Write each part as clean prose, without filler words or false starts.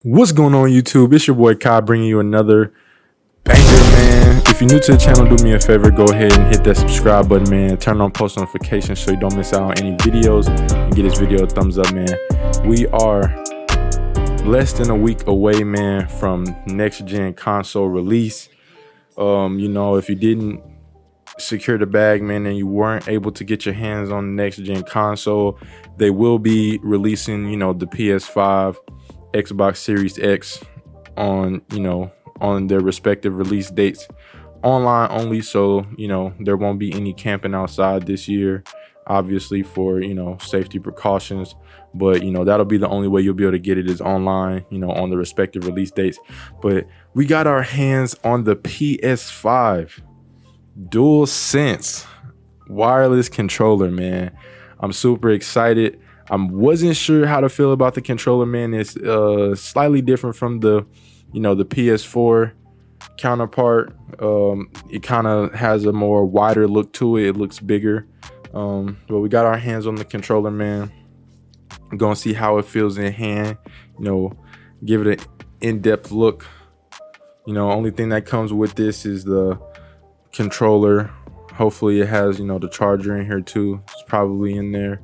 What's going on YouTube? It's your boy Kai bringing you another banger, man. If you're new to the channel, do me a favor, go ahead and hit that subscribe button, man. Turn on post notifications so you don't miss out on any videos, and get this video a thumbs up, man. We are less than a week away, man, from next gen console release. If you didn't secure the bag, man, and you weren't able to get your hands on the next gen console, they will be releasing, the PS5, Xbox Series X on their respective release dates, online only. So there won't be any camping outside this year, obviously, for safety precautions. But that'll be the only way you'll be able to get it, is online, on the respective release dates. But we got our hands on the PS5 DualSense wireless controller, man. I'm super excited. I wasn't sure how to feel about the controller, man. It's slightly different from the PS4 counterpart. It kind of has a more wider look to it. It looks bigger. But we got our hands on the controller, man. I'm gonna see how it feels in hand. Give it an in-depth look. Only thing that comes with this is the controller. Hopefully it has the charger in here too. It's probably in there.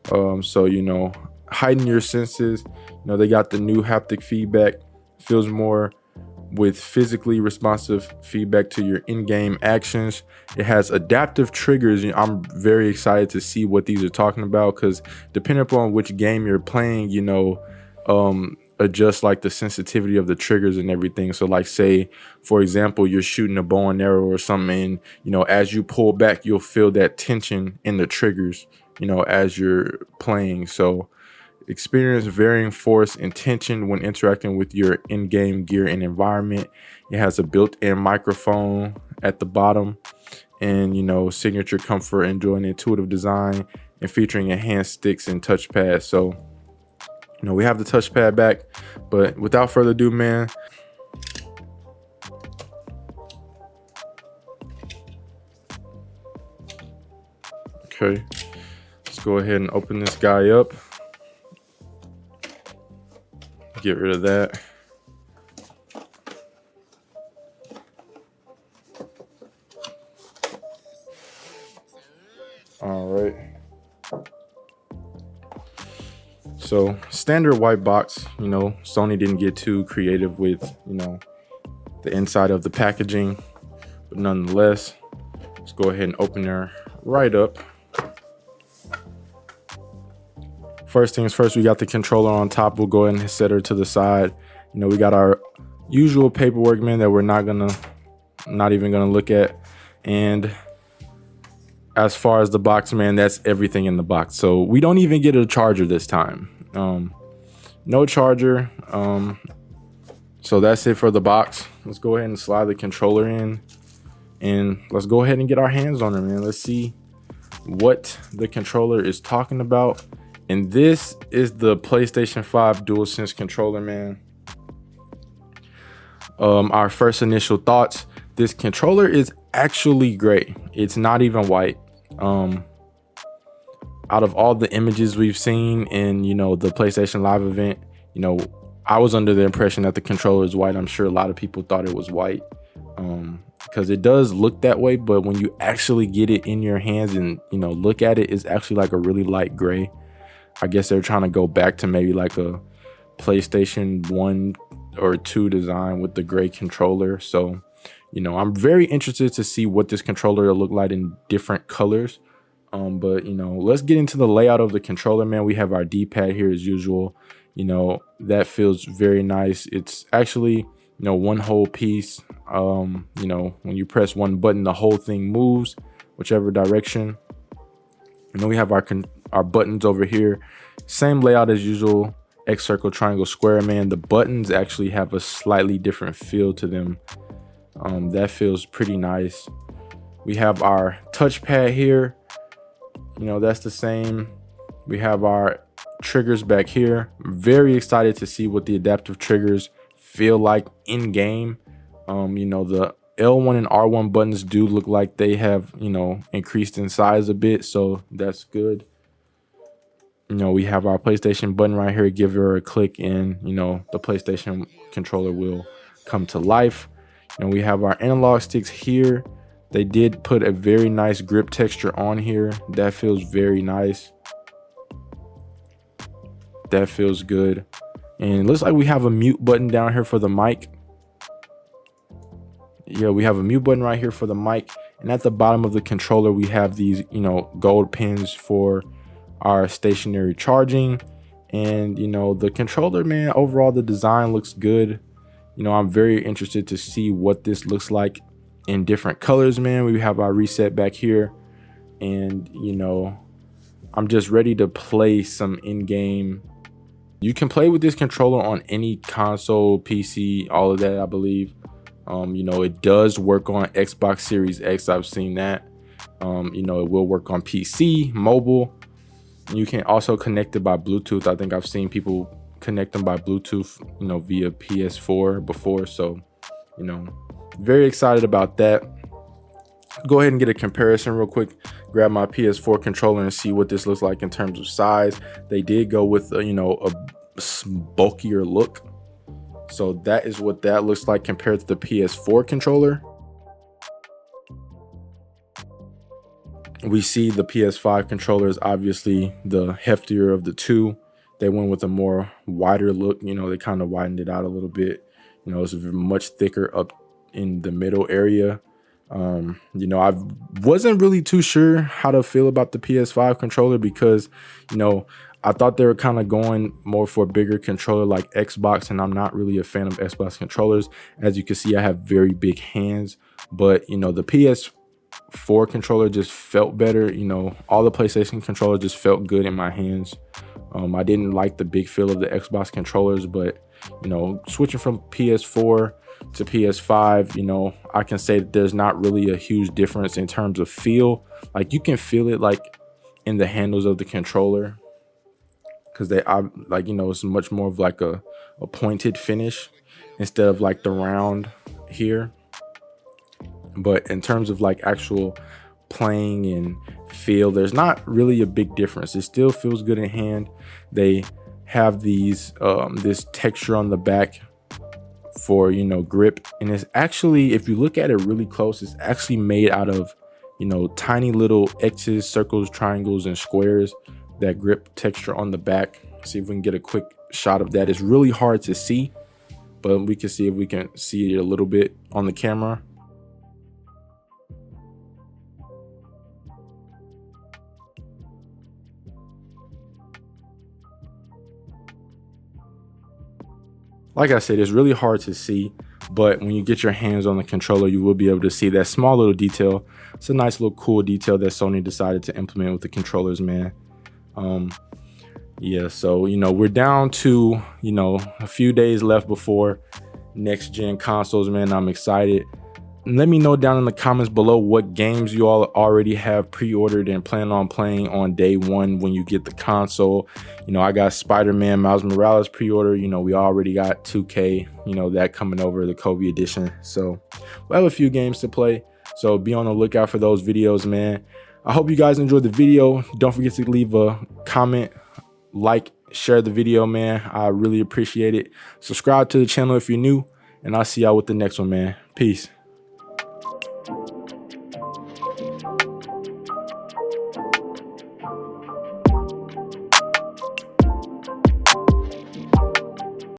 So heighten your senses. They got the new haptic feedback. Feels more with physically responsive feedback to your in-game actions. It has adaptive triggers. I'm very excited to see what these are talking about, because depending upon which game you're playing, adjust like the sensitivity of the triggers and everything. So like, say for example, you're shooting a bow and arrow or something, and as you pull back, you'll feel that tension in the triggers as you're playing. So experience varying force and tension when interacting with your in-game gear and environment. It has a built-in microphone at the bottom, and signature comfort, enjoying intuitive design, and featuring enhanced sticks and touchpad. So we have the touchpad back, but without further ado, man, okay, let's go ahead and open this guy up. Get rid of that. All right. So standard white box. Sony didn't get too creative with the inside of the packaging, but nonetheless, let's go ahead and open her right up. First things first, we got the controller on top. We'll go ahead and set her to the side. We got our usual paperwork, man, that we're not even gonna look at. And as far as the box, man, that's everything in the box. So we don't even get a charger this time. No charger. So that's it for the box. Let's go ahead and slide the controller in, and let's go ahead and get our hands on her, man. Let's see what the controller is talking about. And this is the PlayStation 5 DualSense controller, man. Our first initial thoughts: this controller is actually great. It's not even white. Out of all the images we've seen in the PlayStation Live event, I was under the impression that the controller is white. I'm sure a lot of people thought it was white, because it does look that way, but when you actually get it in your hands and look at it, it's actually like a really light gray. I guess they're trying to go back to maybe like a PlayStation 1 or 2 design with the gray controller. So I'm very interested to see what this controller will look like in different colors. But let's get into the layout of the controller, man. We have our D-pad here as usual. That feels very nice. It's actually one whole piece. When you press one button, the whole thing moves whichever direction. And then we have our buttons over here. Same layout as usual. X, circle, triangle, square, man. The buttons actually have a slightly different feel to them. That feels pretty nice. We have our touchpad here. That's the same. We have our triggers back here. Very excited to see what the adaptive triggers feel like in game. The L1 and R1 buttons do look like they have increased in size a bit, so that's good. we have our PlayStation button right here. Give her a click and, the PlayStation controller will come to life. And we have our analog sticks here. They did put a very nice grip texture on here. That feels very nice. That feels good. And it looks like we have a mute button down here for the mic. Yeah, we have a mute button right here for the mic. And at the bottom of the controller, we have these, gold pins for our stationary charging. And, the controller, man, overall, the design looks good. I'm very interested to see what this looks like in different colors, man. We have our reset back here. And, I'm just ready to play some in-game. You can play with this controller on any console, PC, all of that, I believe. It does work on Xbox Series X. I've seen that. It will work on PC, mobile. You can also connect it by Bluetooth. I think I've seen people connect them by Bluetooth, via PS4 before. So, very excited about that. Go ahead and get a comparison real quick. Grab my PS4 controller and see what this looks like in terms of size. They did go with a bulkier look. So that is what that looks like compared to the PS4 controller. We see the PS5 controller is obviously the heftier of the two. They went with a more wider look. They kind of widened it out a little bit. It's much thicker up in the middle area. I wasn't really too sure how to feel about the PS5 controller because, I thought they were kind of going more for a bigger controller like Xbox, and I'm not really a fan of Xbox controllers. As you can see, I have very big hands, but the PS4 controller just felt better. All the PlayStation controllers just felt good in my hands. I didn't like the big feel of the Xbox controllers, but switching from PS4 to PS5, I can say that there's not really a huge difference in terms of feel. Like you can feel it like in the handles of the controller, because it's much more of like a pointed finish instead of like the round here. But in terms of like actual playing and feel, there's not really a big difference. It still feels good in hand. They have these this texture on the back for grip, and it's actually, if you look at it really close, it's actually made out of tiny little X's, circles, triangles, and squares. That grip texture on the back. See if we can get a quick shot of that. It's really hard to see, but we can see if we can see it a little bit on the camera. Like I said, it's really hard to see, but when you get your hands on the controller, you will be able to see that small little detail. It's a nice little cool detail that Sony decided to implement with the controllers, man. Yeah, so we're down to a few days left before next gen consoles, man. I'm excited. Let me know down in the comments below what games you all already have pre-ordered and plan on playing on day one when you get the console. I got Spider-Man Miles Morales pre-order. We already got 2K, that coming over, the Kobe edition. So we'll have a few games to play. So be on the lookout for those videos, man. I hope you guys enjoyed the video. Don't forget to leave a comment, like, share the video, man. I really appreciate it. Subscribe to the channel if you're new, and I'll see y'all with the next one, man. Peace.